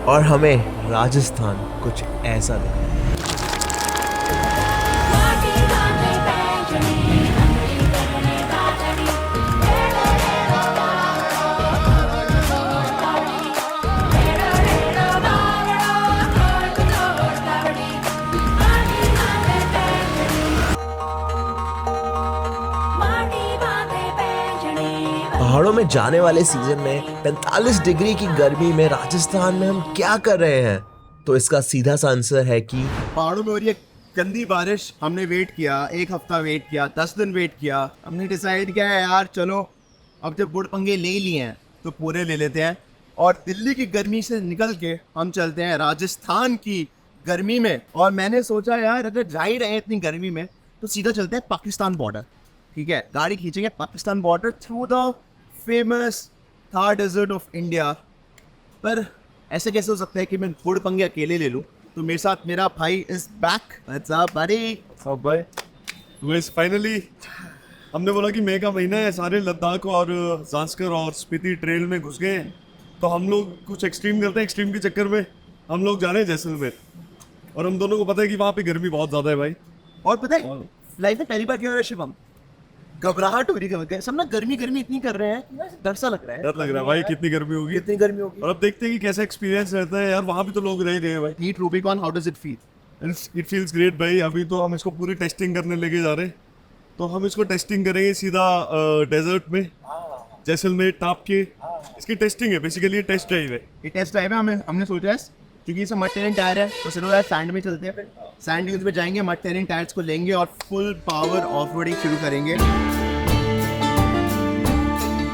और हमें राजस्थान कुछ ऐसा दिखा। पहाड़ों में जाने वाले सीजन में 45 डिग्री की गर्मी में राजस्थान में हम क्या कर रहे हैं? तो इसका सीधा सा आंसर है कि पहाड़ों में हो रही है गंदी बारिश। हमने वेट किया, एक हफ्ता वेट किया, 10 दिन वेट किया। हमने डिसाइड किया है यार चलो अब जब गुड़ पंगे ले ही लिए हैं तो पूरे ले लेते हैं और दिल्ली की गर्मी से निकल के हम चलते हैं राजस्थान की गर्मी में। और मैंने सोचा यार अगर जा ही रहे हैं इतनी गर्मी में तो सीधा चलते हैं पाकिस्तान बॉर्डर। ठीक है, गाड़ी खींचेंगे Pakistan border through the famous Thar desert of India. पर ऐसे कैसे हो सकता है कि मैं गुड़ पंगे अकेले ले लूं? तो मेरे साथ मेरा भाई is back. What's up buddy? सब भाई वैसे फाइनली हमने बोला कि मई का महीना है, सारे लद्दाख और जांस्कर और स्पीति ट्रेल में घुस गए हैं, तो हम लोग कुछ एक्सट्रीम करते हैं। एक्सट्रीम के चक्कर में हम लोग जा रहे हैं जैसलमेर, और हम दोनों को पता है कि वहाँ पे गर्मी बहुत ज़्यादा है भाई। और पता है लाइफ में पहली बार क्यों हो रहा है शिवम? घबराहट हो रही है। सब ना गर्मी गर्मी इतनी कर रहे हैं, डर सा लग रहा है। डर लग रहा है भाई, कितनी गर्मी होगी, कितनी गर्मी होगी। और अब देखते हैं कि कैसा एक्सपीरियंस रहता है यार। वहाँ भी तो लोग रह रहे हैं भाई। Heat Rubicon, how does it feel? It feels great भाई। अभी तो हम इसको पूरी टेस्टिंग करने लेके जा रहे हैं, तो हम इसको टेस्टिंग करेंगे सीधा डेजर्ट में, जैसलमेर टाप के। इसकी टेस्टिंग है बेसिकली, ये टेस्ट ड्राइव है। ये टेस्ट ड्राइव है। हमने सोचा है क्योंकि ये मड टेरेन टायर है तो चलो यार सैंड में चलते हैं। फिर सैंड ड्यून्स में जाएंगे, मड टेरेन टायर्स को लेंगे और फुल पावर ऑफ रोडिंग शुरू करेंगे।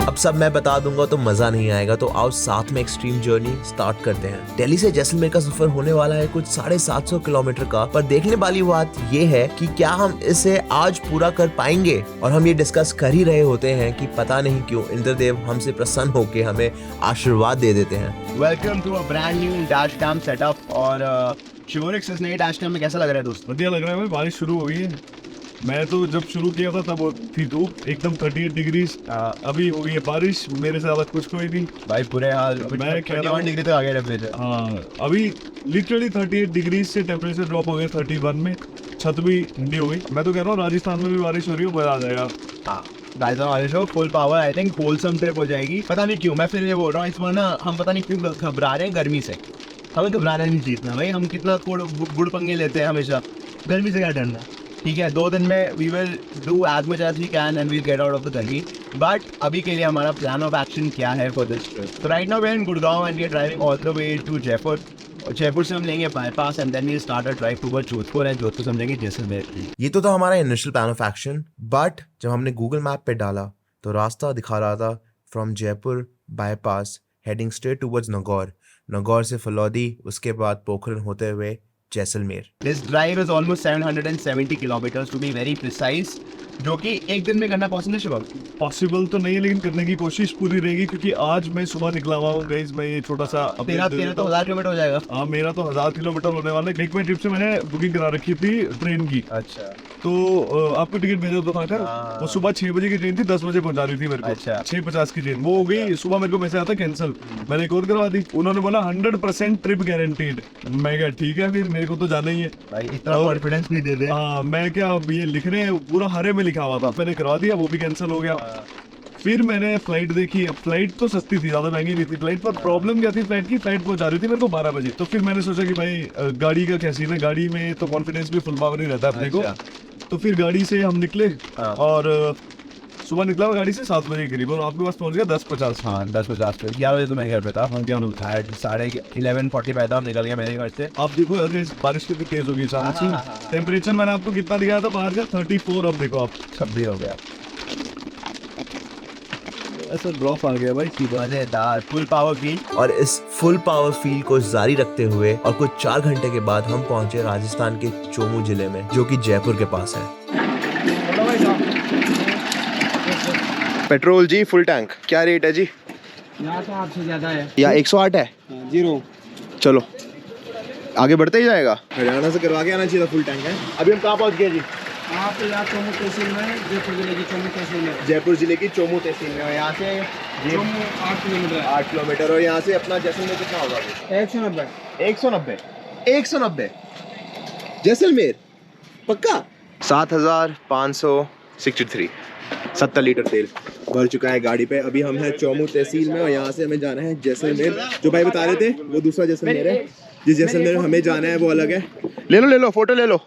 अब सब मैं बता दूंगा तो मजा नहीं आएगा, तो आओ साथ में एक्सट्रीम जर्नी स्टार्ट करते हैं। दिल्ली से जैसलमेर का सफर होने वाला है कुछ 750 किलोमीटर का, पर देखने वाली बात ये है कि क्या हम इसे आज पूरा कर पाएंगे। और हम ये डिस्कस कर ही रहे होते हैं कि पता नहीं क्यों इंद्रदेव हमसे प्रसन्न होकर हमें आशीर्वाद दे देते हैं। Welcome to a brand new dash cam setup. और शिवोनिक्स इस नए डैश कैम में कैसा लग रहा है दोस्त? बढ़िया लग रहा है भाई। बारिश शुरू हो गई है। मैं तो जब शुरू किया था तब थी धूप एकदम 38 डिग्री। अभी हो गई है बारिश। मेरे से ज्यादा कुछ कोई नहीं भाई बुरे हाल। मैं कह रहा हूँ 31 डिग्री तक आ गया टेम्परेचर। हाँ, अभी लिटरली 38 डिग्री से टेम्परेचर ड्रॉप हो गया 31 में। छत भी ठंडी हो गई। मैं तो कह रहा हूँ राजस्थान में भी बारिश हो रही हो, मजा आ जाएगा। राजस्थान बारिश हो, full power. I think wholesome trip हो जाएगी। पता नहीं क्यों मैं फिर ये बोल रहा हूँ, इस बार ना हम पता नहीं क्यों घबरा रहे हैं गर्मी से। हमें घबराना नहीं जीतना भाई। हम कितना गुड़ पंगे लेते हैं हमेशा, गर्मी से क्या डरना। ठीक है, 2 दिन में we will do as much as we can and we'll get out of the गर्मी। बट अभी के लिए हमारा प्लान ऑफ एक्शन क्या है फॉर दिस ट्रिप? तो right now we are in Gurgaon and we are driving all the way to Jaipur. और जयपुर से हम लेंगे bypass and then we start a drive toward Jodhpur and Jodhpur से हम लेंगे जैसलमेर। ये तो था हमारा initial plan of action, but जब हमने गूगल मैप पे डाला तो रास्ता दिखा रहा था from Jaipur bypass heading straight towards Nagaur, Nagaur से फलौदी, उसके बाद पोखरण होते हुए Jaisalmer. This drive is almost 770 kilometers to be very precise, जो कि एक दिन में करना पॉसिबल है शिवम? पॉसिबल तो नहीं है, लेकिन करने की कोशिश पूरी रहेगी, क्योंकि आज मैं सुबह निकला हुआ हूँ गाइस। मैं ये छोटा सा तेरा तो 1000 किलोमीटर हो जाएगा। हाँ, मेरा तो 1000 किलोमीटर होने वाला है। एक ट्रिप से मैंने बुकिंग करा रखी थी ट्रेन की। अच्छा, तो आपको टिकट भेजा तो था कर। वो सुबह 6 बजे की ट्रेन थी, 10 बजे पहुंचा रही थी मेरे को। अच्छा। 6:50 की ट्रेन वो हो गई। सुबह मेरे को मैसेज आता कैंसिल। मैंने एक और करवा दी। उन्होंने बोला 100% ट्रिप गारंटीड। मैं क्या ठीक है, फिर मेरे को तो जाना ही है भाई इतना कॉन्फिडेंस नहीं दे दे। हाँ, मैं क्या अब ये लिख रहे हैं पूरा हरे में लिखा हुआ था, मैंने करवा दिया, वो भी कैंसिल हो गया। फिर मैंने फ्लाइट देखी। अब फ्लाइट तो सस्ती थी, ज्यादा महंगी नहीं थी फ्लाइट, पर प्रॉब्लम क्या थी, फ्लाइट की फ्लाइट पहुंचा रही थी मेरे को 12 बजे। तो फिर मैंने सोचा कि भाई गाड़ी का क्या सीन है, गाड़ी में तो कॉन्फिडेंस भी फुल पावर ही रहता है अपने को। तो फिर गाड़ी से हम निकले और सुबह निकला हुआ गाड़ी से 7 बजे के करीब, और आपके पास पहुंच गया 10:50। हाँ 10:50 पे। 11 बजे तो मैं घर पे था। हम क्या 11:45 मेरे घर से। आप देखो अगर बारिश कितनी तेज होगी अचानक से। टेम्परेचर मैंने आपको कितना दिखाया था बाहर का 34, अब देखो आप 26 हो गया। ऐसा ड्रॉप आ गया भाई। मजेदार फुल पावर फील। और इस फुल पावर फील को जारी रखते हुए और कुछ 4 घंटे के बाद हम पहुंचे राजस्थान के चोमू जिले में, जो कि जयपुर के पास है। पेट्रोल जी फुल टैंक क्या रेट है जी? यहाँ तो 800 ज्यादा है या 108 है? 0। चलो आगे बढ़ते ही जाएगा। हरियाणा से करवा के आना चाहिए था फुल टैंक है। अभी हम कहाँ पहुँच गए जी? आप यहाँ चौमू तहसील में, जयपुर जिले की चौमू तहसील में। जयपुर जिले की चौमू तहसील में, और यहाँ से चौमू 8 किलोमीटर है। 8 किलोमीटर, और यहाँ से अपना जैसलमेर कितना होगा? 190। 190 190 जैसलमेर पक्का। 7563 70 लीटर तेल भर चुका है गाड़ी पे। अभी हम हैं चौमू तहसील में और यहाँ से हमें जाना है जैसलमेर। जो भाई बता रहे थे वो दूसरा जैसलमेर है, जिस जैसलमेर हमें जाना है वो अलग है। ले लो फोटो ले लो,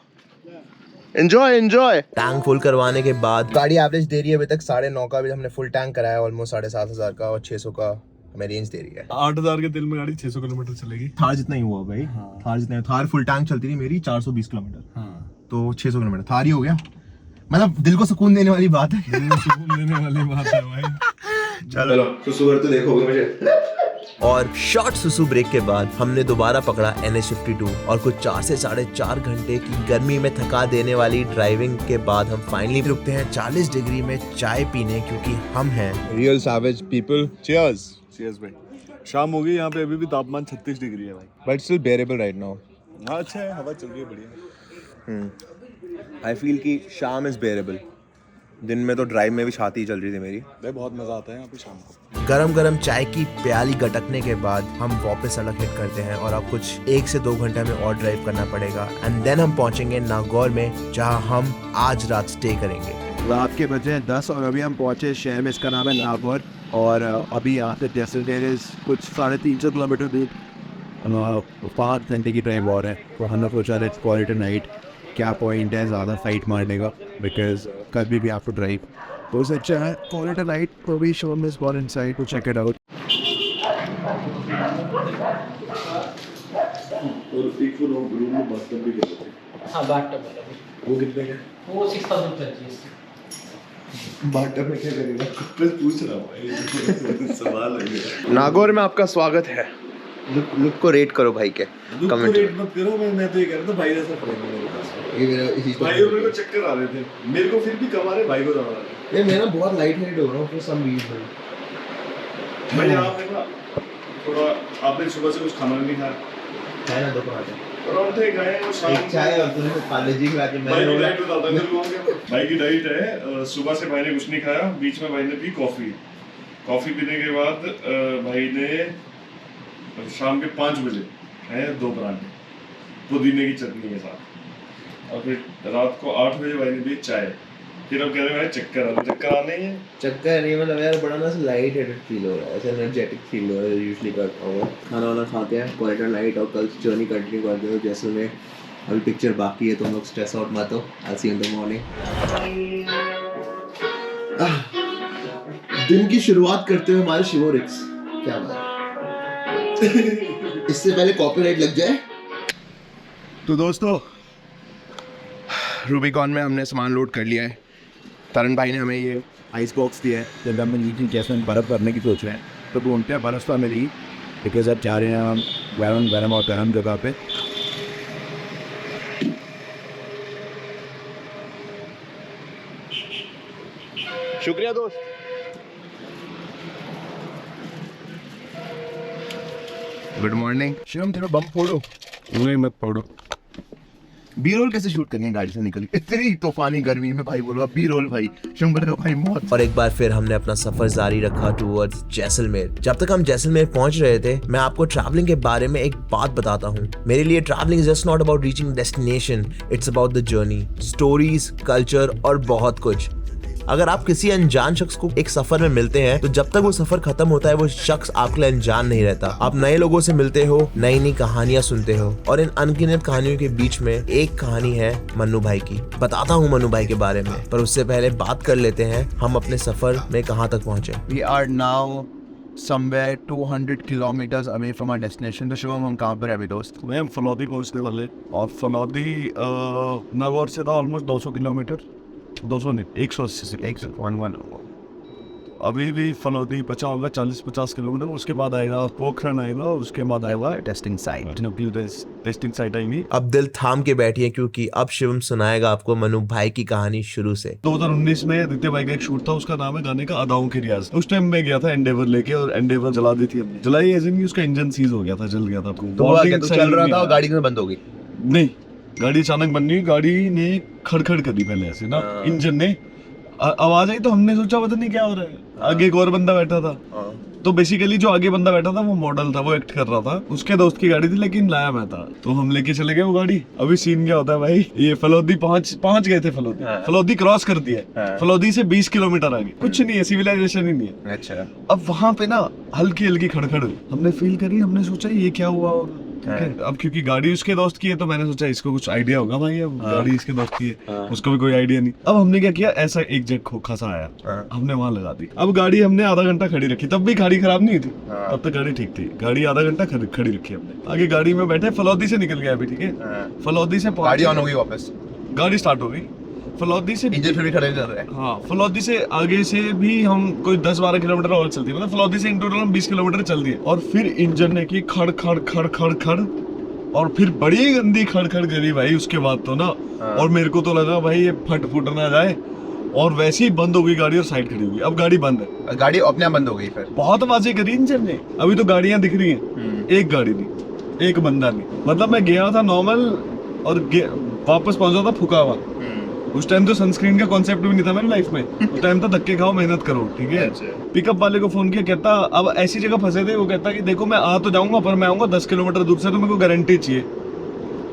एंजॉय एंजॉय। टैंक फुल करवाने के बाद गाड़ी एवरेज दे रही है अभी तक 9.5 का। अभी हमने फुल टैंक कराया ऑलमोस्ट 7,500 का, और 600 का हमें रेंज दे रही है। 8,000 के तेल में गाड़ी 600 किलोमीटर चलेगी। थार जितना ही हुआ भाई। थार जितना, थार फुल टैंक चलती थी मेरी 420 किलोमीटर, तो 600 किलोमीटर थार ही हो गया। मतलब दिल को सुकून देने वाली बात है। सुकून देने वाली बात है भाई। चलो सुसुवर तो देखोगे मुझे। और शॉर्ट सुसु ब्रेक के बाद हमने दोबारा पकड़ा NH52, और कुछ 4 से 4.5 घंटे की गर्मी में थका देने वाली ड्राइविंग के बाद हम फाइनली रुकते हैं 40 डिग्री में चाय पीने, क्योंकि हम हैं real savage people. Cheers. Cheers भाई। शाम हो गई, यहाँ पे अभी भी तापमान 36 डिग्री है भाई। But still बेरेबल right now. हाँ अच्छा है, हवा चल रही है बढ़िया। आई फील कि शाम इज बेरेबल। दिन में तो ड्राइव में भी छाती चल रही थी मेरी। भाई बहुत मजा आता है यहाँ पे शाम को। गरम गरम चाय की प्याली गटकने के बाद हम वापस सड़क हिट करते हैं, और अब कुछ 1 से 2 घंटे में और ड्राइव करना पड़ेगा, एंड देन हम पहुंचेंगे नागौर में, जहां हम आज रात स्टे करेंगे। रात के बजे हैं 10 और अभी हम पहुंचे शहर में, इसका नाम है नागौर। और अभी यहाँ से जैसलमेर कुछ 350 किलोमीटर दूर, 5 घंटे की ड्राइव और है। तो हमने सोचा let's call it a night. क्या पॉइंट है ज़्यादा फाइट मारने का, बिकॉज कभी भी आपको ड्राइव तो उससे अच्छा है कॉल इट अ नाइट। तो भी शो में gone inside to check it out. और एक वो रूम में बाथटब भी कर लेते। हाँ बाथटब वो कितने का? वो 6000 चाहिए। बाथटब में क्या करेगा? बस पूछ रहा हूँ भाई, सवाल है। नागौर में आपका स्वागत है। लुक को रेट करो भाई के कमेंट। रेट मत करो, मैं तो ये कह रहा था भाई जैसा फ्रेंड है मेरे पास। ये मेरा इसी भाई और मेरे को चक्कर आ रहे थे, मेरे को फिर भी कम आ रहे, भाई को ज्यादा आ रहे। ये मैं ना बहुत लाइट हेड हो रहा हूँ फॉर सम रीजन। भाई आप है ना थोड़ा, आपने सुबह से कुछ खाना नहीं खाया? है ना दोपहर में परांठे खाए और शाम एक चाय और तूने पार्ले जी खा के भाई की डाइट बताता हूं मेरे को। भाई की डाइट है, सुबह से भाई ने कुछ नहीं खाया, बीच में भाई ने पी कॉफी पीने के बाद भाई ने शाम के 5 बजे खाए 2 परांठे पुदीने की चटनी के साथ, और फिर रात को 8 बजे भाई ने पी चाय। फिर अब कह रहे भाई चक्कर आने ही है। चक्कर नहीं, मतलब यार बड़ा ना लाइट हेडेड फील हो रहा है, ऐसे एनर्जेटिक फील हो रहा है। यूजुअली करता हूँ खाना वाना खाते हैं, क्वालिटी नाइट, और कल जर्नी कंटिन्यू करते हो जैसलमेर। अभी पिक्चर बाकी है, तुम लोग स्ट्रेस आउट मत हो। आई सी यू इन द मॉर्निंग। दिन की शुरुआत करते हुए हमारे शिवोरिक्स, क्या बात है। इससे पहले कॉपीराइट लग जाए। तो दोस्तों रूबिकॉन में हमने सामान लोड कर लिया है। तरण भाई ने हमें ये आइस बॉक्स दिया है, जब हम नीचे जैसे बर्फ़ करने की सोच रहे हैं तो ढूंढते हैं बर्फ़ तो मिली, बिकॉज अब जा रहे हैं हम गर्म और गर्म जगह पे। शुक्रिया दोस्त। Good morning. शिवम तेरा बम फोड़ो। नहीं मत पढ़ो। बी रोल कैसे शूट करनी है गाड़ी से निकल के इतनी तूफानी गर्मी में? भाई बोलो बी रोल भाई, शंकर का भाई मौत। और एक बार फिर हमने अपना सफर जारी रखा टूवर्ड्स जैसलमेर। जब तक हम जैसलमेर पहुंच रहे थे, मैं आपको ट्रैवलिंग के बारे में एक बात बताता हूं। मेरे लिए travelling is just not about reaching destination, it's about the journey, stories, culture और बहुत कुछ। अगर आप किसी अनजान शख्स को एक सफर में मिलते हैं, तो जब तक वो सफर खत्म होता है वो शख्स आपके लिए अनजान नहीं रहता। आप नए लोगों से मिलते हो, नई नई कहानियां सुनते हो, और इन अनगिनत कहानियों के बीच में एक कहानी है मन्नू भाई की। बताता हूँ मन्नू भाई के बारे में, पर उससे पहले बात कर लेते हैं हम अपने सफर में कहाँ तक पहुंचे। We are now somewhere 200 kilometers away from our destination। तो शिवम हम कहाँ पर है अभी दोस्त? मैं हम फलौदी पहुँचने वाले, और फलौदी नागौर से था ऑलमोस्ट 200 किलोमीटर, 200 नहीं 180 से 111। अभी भी फलौदी बचा होगा 40-50 किलोमीटर। उसके बाद आएगा पोखरण आएगा, और उसके बाद आएगा टेस्टिंग साइट। टेस्टिंग साइट आएंगी। अब दिल थाम के बैठिए, क्योंकि अब शिवम सुनाएगा आपको मनु भाई की कहानी शुरू से। 2019 में आदित्य भाई का एक शूट था, उसका नाम है गाने का अदाओं के रियाज। उस टाइम मैं गया था एंडेवर लेके, और एंडेवर जला दी थी हमने। जलाई एज इन उसका इंजन सीज हो गया था, जल गया था। तो चल रहा था और गाड़ी में बंद हो गई? नहीं, गाड़ी अचानक बन गई, गाड़ी ने खड़खड़ करी पहले ऐसे ना, इंजन ने आवाज आई तो हमने सोचा पता नहीं क्या हो रहा है। आगे एक और बंदा बैठा था, तो बेसिकली जो आगे बंदा बैठा था वो मॉडल था, वो एक्ट कर रहा था, उसके दोस्त की गाड़ी थी लेकिन लाया मैं था, तो हम लेके चले गए वो गाड़ी। अभी सीन क्या होता है भाई, ये फलोदी पहुंच गए थे, फलोदी क्रॉस कर दिया, फलोदी से 20 किलोमीटर आगे कुछ नहीं है, सिविलाइजेशन ही नहीं है। अच्छा, अब वहां पे ना हल्की हल्की खड़खड़ हमने फील करी, हमने सोचा ये क्या हुआ होगा। ठीक है, अब क्योंकि गाड़ी उसके दोस्त की है तो मैंने सोचा इसको कुछ आइडिया होगा भाई, अब गाड़ी इसके दोस्त की है, उसको भी कोई आइडिया नहीं। अब हमने क्या किया, ऐसा एक जेट खोखा सा आया, हमने वहां लगा दी। अब गाड़ी हमने आधा घंटा खड़ी रखी, तब भी गाड़ी खराब नहीं थी, तब तक गाड़ी ठीक थी। गाड़ी आधा घंटा खड़ी रखी हमने, आगे गाड़ी में बैठे, फलौदी से निकल गया अभी, ठीक है, फलौदी से गाड़ी ऑन हो गई वापस, गाड़ी स्टार्ट हो गई, फलौदी से इंजन फिर भी खड़े चल रहे हैं। हाँ, फलौदी से आगे से भी हम कोई 10-12 किलोमीटर और चल दिए, मतलब फलौदी से इन टोटल हम 20 किलोमीटर चल दिए, और फिर इंजन ने की खड़ खड़ खड़ खड़ खड़, और फिर बड़ी गंदी खड़ खड़ करी भाई उसके बाद तो ना। और मेरे को तो लगा भाई ये फट ना जाए, और वैसे ही बंद हो गई गाड़ी और साइड खड़ी हुई। अब गाड़ी बंद है, गाड़ी अपने आप बंद हो गई फिर। बहुत आवाजें करी इंजन ने। अभी तो गाड़ियां दिख रही हैं, एक गाड़ी नहीं, एक बंदा नहीं। मतलब मैं गया था नॉर्मल और वापस पहुंचा था फुका हुआ। उस टाइम तो सनस्क्रीन का कॉन्सेप्ट भी नहीं था मेरी लाइफ में, उस टाइम तो धक्के खाओ मेहनत करो, ठीक है। पिकअप वाले को फोन किया, कहता अब ऐसी जगह फंसे थे, वो कहता कि देखो मैं आ तो जाऊंगा पर मैं आऊंगा 10 किलोमीटर दूर से, तो मेरे को गारंटी चाहिए।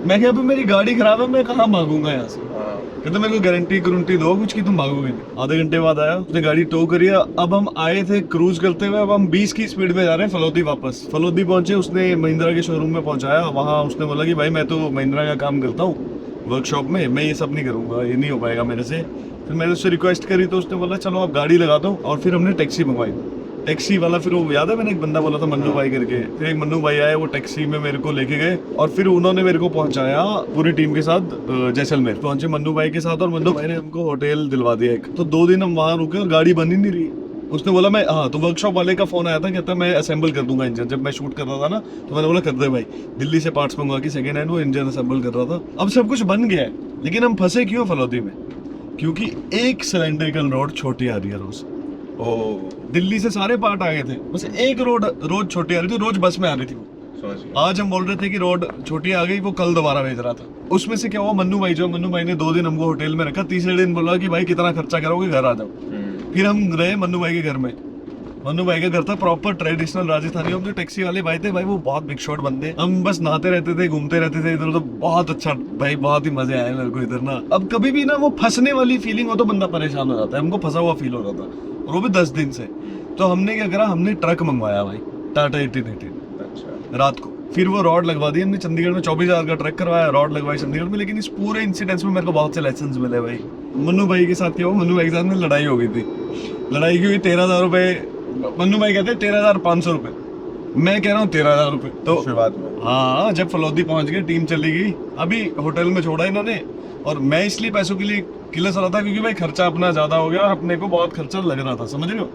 मैं क्या, अभी मेरी गाड़ी खराब है, मैं कहाँ भागूंगा यहाँ से। कहते मेरे को गारंटी दो कुछ की, तुम भागोगे नहीं। आधे घंटे बाद आया, उसने गाड़ी टो करी। अब हम आए थे क्रूज करते हुए, अब हम 20 की स्पीड में जा रहे हैं फलौदी वापस। फलौदी पहुंचे, उसने महिंद्रा के शोरूम में पहुंचाया। वहाँ उसने बोला कि भाई मैं तो महिंद्रा का काम करता हूँ वर्कशॉप में, मैं ये सब नहीं करूंगा, ये नहीं हो पाएगा मेरे से। फिर मैंने उससे रिक्वेस्ट करी तो उसने बोला चलो आप गाड़ी लगा दो, और फिर हमने टैक्सी मंगवाई। टैक्सी वाला फिर वो याद है, मैंने एक बंदा बोला था मन्नू भाई करके, फिर एक मन्नू भाई आए, वो टैक्सी में मेरे को लेके गए, और फिर उन्होंने मेरे को पहुंचाया पूरी टीम के साथ जैसलमेर। पहुंचे मन्नू भाई के साथ, और मन्नू भाई ने हमको होटल दिलवा दिया एक। तो 2 दिन हम वहाँ रुके और गाड़ी बन ही नहीं रही। उसने बोला मैं, हाँ, तो वर्कशॉप वाले का फोन आया था, कहता मैं असेंबल कर दूंगा इंजन। जब मैं शूट कर रहा था ना, तो मैंने बोला कर दे भाई, दिल्ली से पार्ट्स मंगवा के सेकंड हैंड वो इंजन असेंबल कर रहा था। अब सब कुछ बन गया है, लेकिन हम फंसे क्यों फलौदी में? क्योंकि एक सिलेंड्रिकल रोड छोटी आ रही है रोज। दिल्ली से सारे पार्ट आ गए थे, बस एक रोज छोटी आ रही थी, रोज बस में आ रही थी वो। आज हम बोल रहे थे कि रोड छोटी आ गई, वो कल दोबारा भेज रहा था। उसमें से क्या हुआ, मन्नू भाई ने 2 दिन हमको होटल में रखा। तीसरे दिन बोला कि भाई कितना खर्चा करोगे, घर आ जाओ। फिर हम रहे मन्नू भाई के घर में। मन्नू भाई का घर था प्रॉपर ट्रेडिशनल राजस्थानी। हम जो टैक्सी वाले भाई थे भाई, वो बहुत बिग शॉट बंदे, हम बस नहाते रहते थे, घूमते रहते थे इधर उधर। बहुत अच्छा भाई, बहुत ही मजे आए मेरे को इधर ना। अब कभी भी ना वो फंसने वाली फीलिंग हो तो बंदा परेशान हो जाता है। हमको फंसा हुआ फील हो रहा था, और वो भी 10 दिन से। तो हमने क्या करा, हमने ट्रक मंगवाया भाई, टाटा 1818 रात को। फिर वो रॉड लगवा दी हमने चंडीगढ़ में, 24,000 का ट्रक करवाया, रॉड लगवाई चंडीगढ़ में। लेकिन इस पूरे इंसिडेंट्स में मेरे को बहुत से लेसन्स मिले भाई। मन्नू भाई के साथ क्या हुआ, मन्नू भाई के साथ में लड़ाई हो गई थी। लड़ाई की हुई 13,000 रुपए, मन्नू भाई कहते 13,500 रुपए, मैं कह रहा हूँ 13,000 रुपए। तो बात में हाँ, जब फलौदी पहुंच गए, टीम चली गई, अभी होटल में छोड़ा इन्होंने। और मैं इसलिए पैसों के लिए किलस रहा था क्योंकि भाई खर्चा अपना ज्यादा हो गया, और अपने को बहुत खर्चा लग रहा था, समझ रहे हो।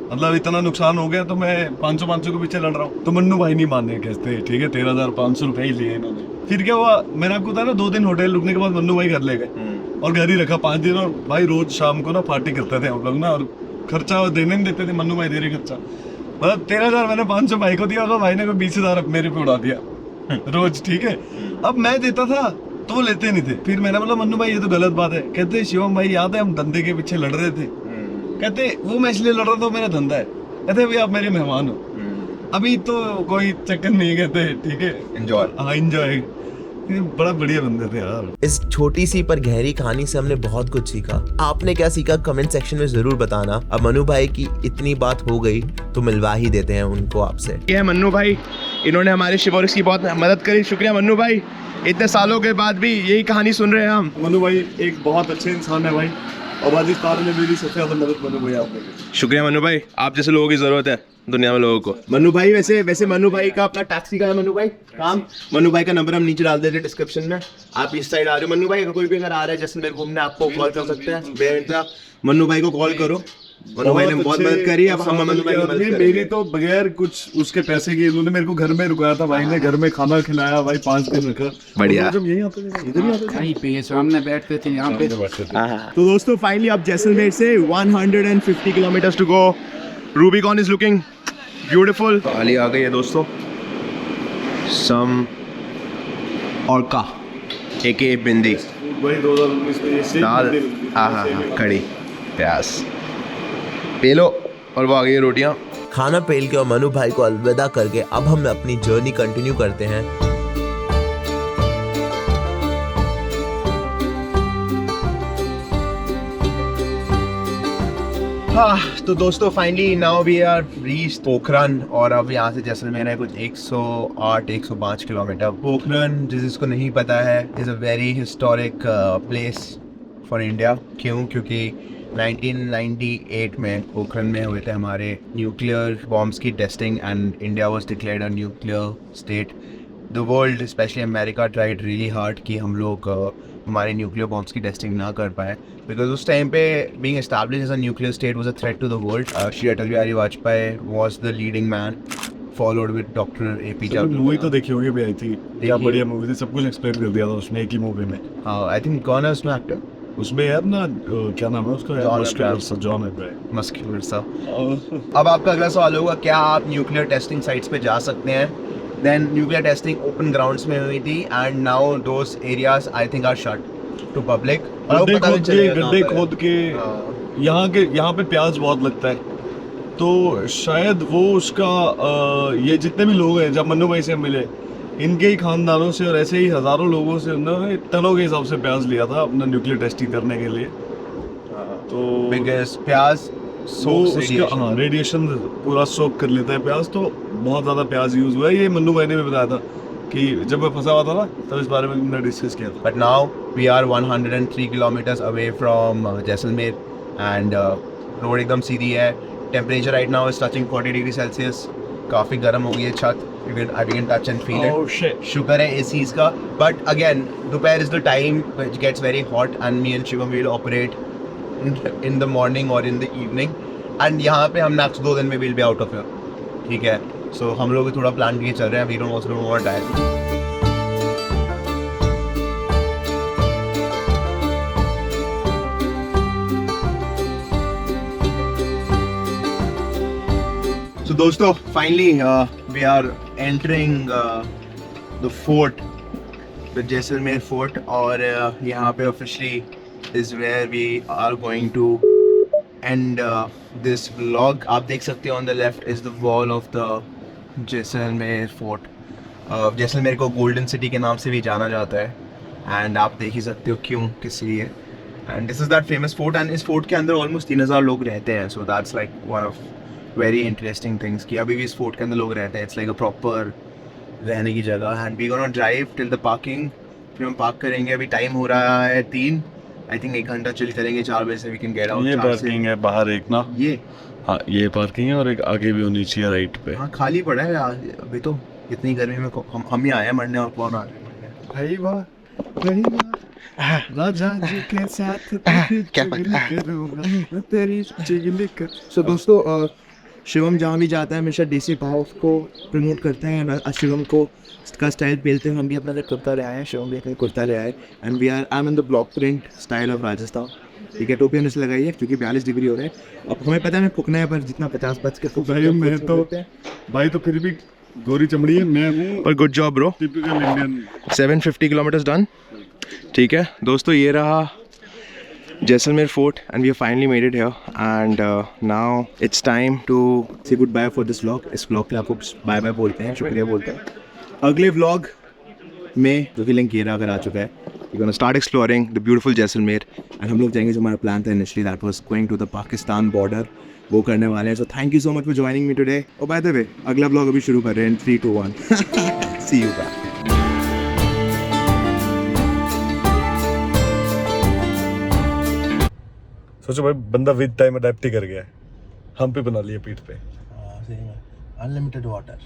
मतलब इतना नुकसान हो गया, तो मैं 500 के पीछे लड़ रहा हूँ। तो मन्नू भाई नहीं मानने कहते, ठीक है 13,500 रुपए ही लिए इन्होंने। फिर क्या हुआ, मैंने आपको बताया ना, 2 दिन होटल रुकने के बाद मन्नू भाई घर ले गए, और घर ही रखा 5 दिन। और भाई रोज शाम को ना पार्टी करते थे हम लोग ना, और खर्चा देने नहीं देते थे, मन्नू भाई दे रहे खर्चा। मतलब 13,000 मैंने 500 भाई को दिया, और भाई ने 20,000 मेरे पे उड़ा दिया रोज, ठीक है। अब मैं देता था तो वो लेते नहीं थे। फिर मैंने बोला मन्नू भाई ये तो गलत बात है। कहते शिवम भाई याद है हम धंधे के पीछे लड़ रहे थे। कहते वो मैं इसलिए लड़ रहा था, मेरा धंधा है। कहते भाई आप मेरे मेहमान हो, अभी तो कोई चक्कर नहीं। कहते ठीक है, एंजॉय। हाँ एंजॉय। बड़ा बढ़िया बंदे थे यार। इस छोटी सी पर गहरी कहानी से हमने बहुत कुछ सीखा। आपने क्या सीखा कमेंट सेक्शन में जरूर बताना। अब मनु भाई की इतनी बात हो गई तो मिलवा ही देते हैं उनको आपसे। ये है मन्नू भाई, इन्होंने हमारे शिवोरिक्स की बहुत मदद करी। शुक्रिया मन्नू भाई, इतने सालों के बाद भी यही कहानी सुन रहे हैं हम। मनु भाई एक बहुत अच्छे इंसान है भाई, और बाजिस्तान में मेरी सबसे ज्यादा मदद मनु भाई आपने की। शुक्रिया मन्नू भाई, आप जैसे लोगों की जरूरत है दुनिया में लोगों को। मन्नू भाई वैसे मन्नू भाई का अपना टैक्सी का है मन्नू भाई काम। मन्नू भाई का नंबर हम नीचे डाल देते हैं डिस्क्रिप्शन में। आप इस साइड आ रहे हो मन्नू भाई, अगर कोई भी अगर आ रहा है जैसलमेर घूमने, आपको कॉल कर सकते हैं। बेटा मन्नू भाई को कॉल करो, मन्नू भाई ने बहुत मदद करी। अब हम मन्नू भाई की मदद करें। मेरी तो बगैर कुछ उसके पैसे के, उन्होंने मेरे को घर में रुकाया था भाई ने, घर में खाना खिलाया भाई, 5 दिन रखा। बढ़िया। जब यही आते थे इधर ही आते थे, कहीं पे सामने बैठते थे, यहाँ पे बैठते थे। तो दोस्तों फाइनली अब जैसलमेर से 150 kilometres to go. Rubicon is looking beautiful. वाली आ गई है दोस्तों, सम ऑर्का एक बिंदी वही 2019 में ये सेम दाल, मंदिर। हाँ हाँ हाँ, कड़ी, प्याज, पेलो, और वो आ गई रोटियाँ। खाना पेल के और मनु भाई को अलविदा करके अब हम अपनी जर्नी कंटिन्यू करते हैं। हाँ तो दोस्तों finally now we are reach Pokhran, और अब यहाँ से जैसलमेर है कुछ 108-105 किलोमीटर। पोखरन जिसको नहीं पता है is a very historic place for India. क्यों? क्योंकि 1998 में पोखरन में हुए थे हमारे न्यूक्लियर बॉम्ब्स की testing and India was declared a nuclear state. The world specially America tried really hard कि हम लोग हमारे न्यूक्लियर बॉम्ब्स की टेस्टिंग ना कर पाए, बिकॉज उस टाइम पे being established as a nuclear state was a threat to the world. Shri Atal Bihari Vajpayee was the leading man, followed with doctor APJ Abdul movie तो देखी होगी भी आई थी, क्या देखी। बढ़िया मूवी थी, सब कुछ एक्सप्लेन कर दिया था उसने एक ही मूवी में। आई थिंक कौन है उसमें एक्टर? उसमें यार ना क्या नाम है उसका, John मस्कुलर Abraham। सा, जॉन अब्राहम। मस्कुलर सा। अब आपका अगला सवाल होगा क्या आप न्यूक्लियर टेस्टिंग साइट्स पे जा सकते हैं? Then nuclear testing open grounds में हुई थी and now those areas I think are shut to public. गड्ढे खोद के यहाँ पे प्याज बहुत लगता है, तो शायद वो उसका ये जितने भी लोग हैं, जब मन्नू भाई से मिले, इनके ही खानदानों से और ऐसे ही हजारों लोगों से उन्होंने टनों के हिसाब से प्याज लिया था अपना न्यूक्लियर टेस्टिंग करने के लिए। तो बिकॉज प्याज सोक्स उसका हाँ रेडिएशन पूरा सोक कर लेता है प्याज, तो बहुत ज़्यादा प्याज यूज़ हुआ है। ये मन्नू भाई ने भी बताया था कि जब मैं फंसा हुआ था ना तब इस बारे में हमने डिस्कस किया था। But now we are 103 kilometers away from Jaisalmer and road एकदम सीधी है। Temperature right now is touching 40 degree Celsius। काफ़ी गर्म हो गई है छत। I can touch and feel it। Oh shit। शुक्र है इस चीज़ का। But again, दोपहर is the time which gets very hot and me and Shivam will operate in the morning or in the evening। And यहाँ पे हम next 2 दिन में will be out of here। ठीक है। So हम लोग भी थोड़ा प्लान किए चल रहे हैं। We don't also don't want to die। So दोस्तों finally we are entering the fort, the Jaisalmer fort, और यहाँ पे officially is where we are going to end this vlog। आप देख सकते हो on the left is the wall of the Jaisalmer fort। Jaisalmer को golden city के नाम से भी जाना जाता है एंड आप देख ही सकते हो क्यों, किस लिए। And this is that famous fort and इस फोर्ट के अंदर ऑलमोस्ट 3000 लोग रहते हैं। So that's like one of very interesting things कि अभी भी इस फोर्ट के अंदर लोग रहते हैं। इट्स लाइक अ प्रॉपर रहने की जगह। And we gonna drive till the parking, फिर हम पार्क करेंगे। अभी टाइम हो रहा है 3, आई थिंक 1 घंटा चल करेंगे। 4 बजे से वी कैन गेट आउट। ये पार्किंग है बाहर एक ना, ये हाँ ये पार्किंग है, और एक आगे भी होनी चाहिए राइट पे। हाँ खाली पड़ा है यार अभी तो। इतनी गर्मी में हम ही आए हैं मरने, और कौन आ रहे हैं? भाई वाह राजा जी के साथ क्या करूंगा तेरी चिगली कर। सो दोस्तों शिवम जहाँ भी जाता है हमेशा देसी भाव को प्रमोट करते हैं। शिवम को का स्टाइल पेलते हैं। हम भी अपना कुर्ता ले आए हैं, शिवम भी अपना कुर्ता ले आए। And we are I am in the block print style of Rajasthan. ठीक है, टोपी हमने से लगाई है क्योंकि 42 डिग्री हो रहे हैं। अब हमें पता है हमें फूकना है, पर जितना 50 बच के भाई मैं तो भाई तो फिर भी गोरी चमड़ी है, मैं हूँ और good job bro. Typical Indian. 750 kilometres done. ठीक है दोस्तों, ये रहा Jaisalmer fort and we finally made it here and now it's time to say goodbye for this vlog. इस व्लॉग के आपको बाय बाय बोलते हैं, शुक्रिया बोलते हैं। अगले व्लॉग में जो कि लिंक ये रहा अगर आ चुका है, we gonna start exploring the beautiful Jaisalmer and हम लोग जाएंगे। जो हमारा प्लान था initially that was going to the Pakistan border, वो करने वाले हैं। So thank you so much for joining me today. और बाय द वे अगला व्लॉग अभी शुरू कर रहे हैं। 3, 2, 1 सी यू बैक। सोचो भाई बंदा विद टाइम अडेप्ट ही कर गया है। हम पे बना लिया पीठ पे। Unlimited water.